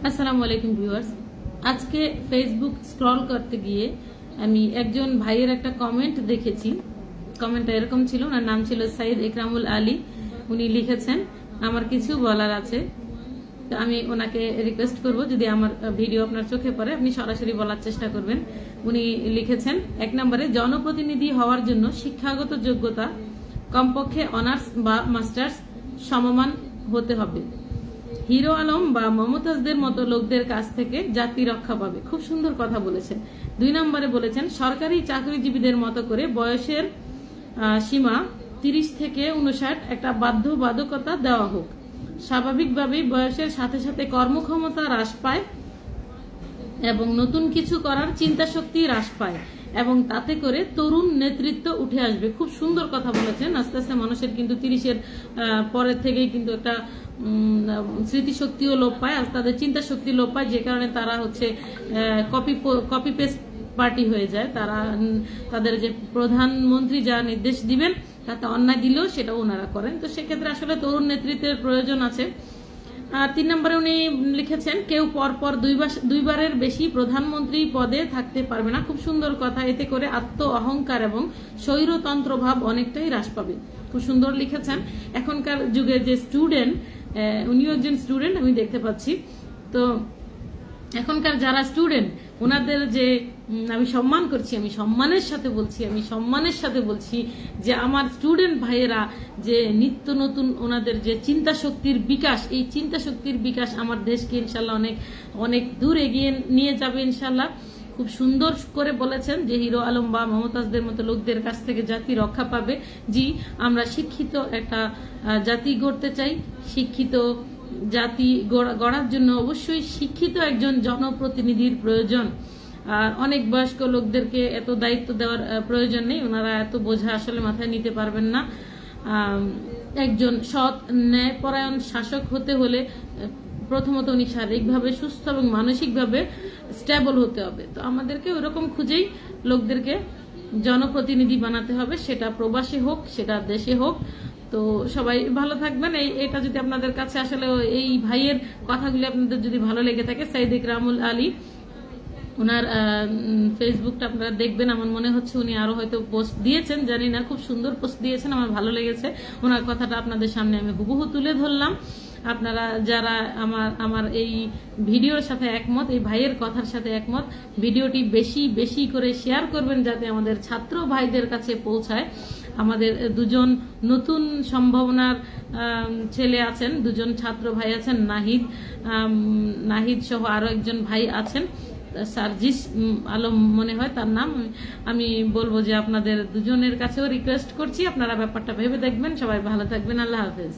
আসসালামু আলাইকুম ভিউয়ার্স। আজকে ফেসবুক স্ক্রল করতে গিয়ে আমি একজন ভাইয়ের একটা কমেন্ট দেখেছি। কমেন্টটা এরকম ছিল, ওনার নাম ছিল সাইদ ইকরামুল আলী। উনি লিখেছেন, আমার কিছু বলার আছে। তো আমি ওনাকে রিকোয়েস্ট করব, যদি আমার ভিডিও আপনার চোখে পড়ে আপনি সরাসরি বলার চেষ্টা করবেন। উনি লিখেছেন, 1 নম্বরে, জনপ্রতিনিধি হওয়ার জন্য শিক্ষাগত যোগ্যতা কমপক্ষে অনার্স বা মাস্টার্স সমমান হতে হবে। হিরো আলম বা মমতাজদের মতো লোকদের কাছ থেকে জাতি রক্ষা পাবে। খুব সুন্দর কথা বলেছেন। 2 নম্বরে বলেছেন, সরকারি চাকরিজীবীদের মতো করে বয়সের সীমা 30 থেকে 59 একটা বাধ্যবাধকতা দেওয়া হোক। স্বাভাবিকভাবেই বয়সের সাথে সাথে কর্মক্ষমতা হ্রাস পায় এবং নতুন কিছু করার চিন্তা শক্তি হ্রাস পায় এবং তাতে করে তরুণ নেতৃত্ব উঠে আসবে। খুব সুন্দর কথা বলেছেন। আস্তে আস্তে মানুষের কিন্তু 30-এর পরের থেকেই কিন্তু একটা স্মৃতিশক্তিও লোপ পায়, আর তাদের চিন্তা শক্তি লোপ পায়, যে কারণে তারা হচ্ছে কপি পেস্ট পার্টি হয়ে যায়। তারা তাদের যে প্রধানমন্ত্রী যা নির্দেশ দিবেন তাতে অন্যায় দিলেও সেটা ওনারা করেন। তো সেক্ষেত্রে আসলে তরুণ নেতৃত্বের প্রয়োজন আছে। আর 3 নম্বরে উনি লিখেছেন, কেউ পরপর দুইবারের বেশি প্রধানমন্ত্রী পদে থাকতে পারবে না। খুব সুন্দর কথা। এতে করে আত্ম অহংকার এবং স্বৈরতন্ত্র ভাব অনেকটাই হ্রাস পাবে। খুব সুন্দর লিখেছেন। এখনকার যুগের যে স্টুডেন্ট, উনিও একজন স্টুডেন্ট আমি দেখতে পাচ্ছি। তো এখনকার যারা স্টুডেন্ট, ওনাদের যে আমি সম্মান করছি, আমি সম্মানের সাথে বলছি যে আমার স্টুডেন্ট ভাইয়েরা যে নিত্য নতুন ওনাদের যে চিন্তা শক্তির বিকাশ, এই চিন্তা শক্তির বিকাশ আমার দেশকে ইনশাল্লাহ অনেক অনেক দূর এগিয়ে নিয়ে যাবে ইনশাল্লাহ। খুব সুন্দর করে বলেছেন যে হিরো আলম বা মমতাজদের মতো লোকদের কাছ থেকে জাতি রক্ষা পাবে। জি, আমরা শিক্ষিত একটা জাতি গড়তে চাই। শিক্ষিত জাতি গড়ার জন্য অবশ্যই শিক্ষিত একজন জনপ্রতিনিধির প্রয়োজন। আর অনেক বয়স্ক লোকদেরকে এত দায়িত্ব দেওয়ার প্রয়োজন নেই, ওনারা এত বোঝা আসলে মাথায় নিতে পারবেন না। একজন সৎ ন্যায়পরায়ণ শাসক হতে হলে প্রথমত উনি শারীরিকভাবে সুস্থ এবং মানসিকভাবে স্টেবল হতে হবে। তো আমাদেরকে ওরকম খুঁজেই লোকদেরকে জনপ্রতিনিধি বানাতে হবে, সেটা প্রবাসী হোক, সেটা দেশে হোক। তো সবাই ভালো থাকবেন। এটা যদি আপনাদের কাছে আসলে এই ভাইয়ের কথাগুলি আপনাদের যদি ভালো লেগে থাকে, সাইদ ইকরামুল আলী, ওনার ফেসবুকটা আপনারা দেখবেন। আমার মনে হচ্ছে উনি আরো হয়তো পোস্ট দিয়েছেন, জানি না। খুব সুন্দর পোস্ট দিয়েছেন, আমার ভালো লেগেছে। ওনার কথাটা আপনাদের সামনে আমি হুবহু তুলে ধরলাম। আপনারা যারা আমার এই ভিডিওর সাথে একমত, এই ভাইয়ের কথার সাথে একমত, ভিডিওটি বেশি বেশি করে শেয়ার করবেন যাতে আমাদের ছাত্র ভাইদের কাছে পৌঁছায়। আমাদের দুজন নতুন সম্ভাবনার ছেলে আছেন, দুজন ছাত্র ভাই আছেন, নাহিদ সহ আরো একজন ভাই আছেন, সার্জিস আলম মনে হয় তার নাম। আমি বলবো যে আপনাদের দুজনের কাছেও রিকোয়েস্ট করছি, আপনারা ব্যাপারটা ভেবে দেখবেন। সবাই ভালো থাকবেন। আল্লাহ হাফেজ।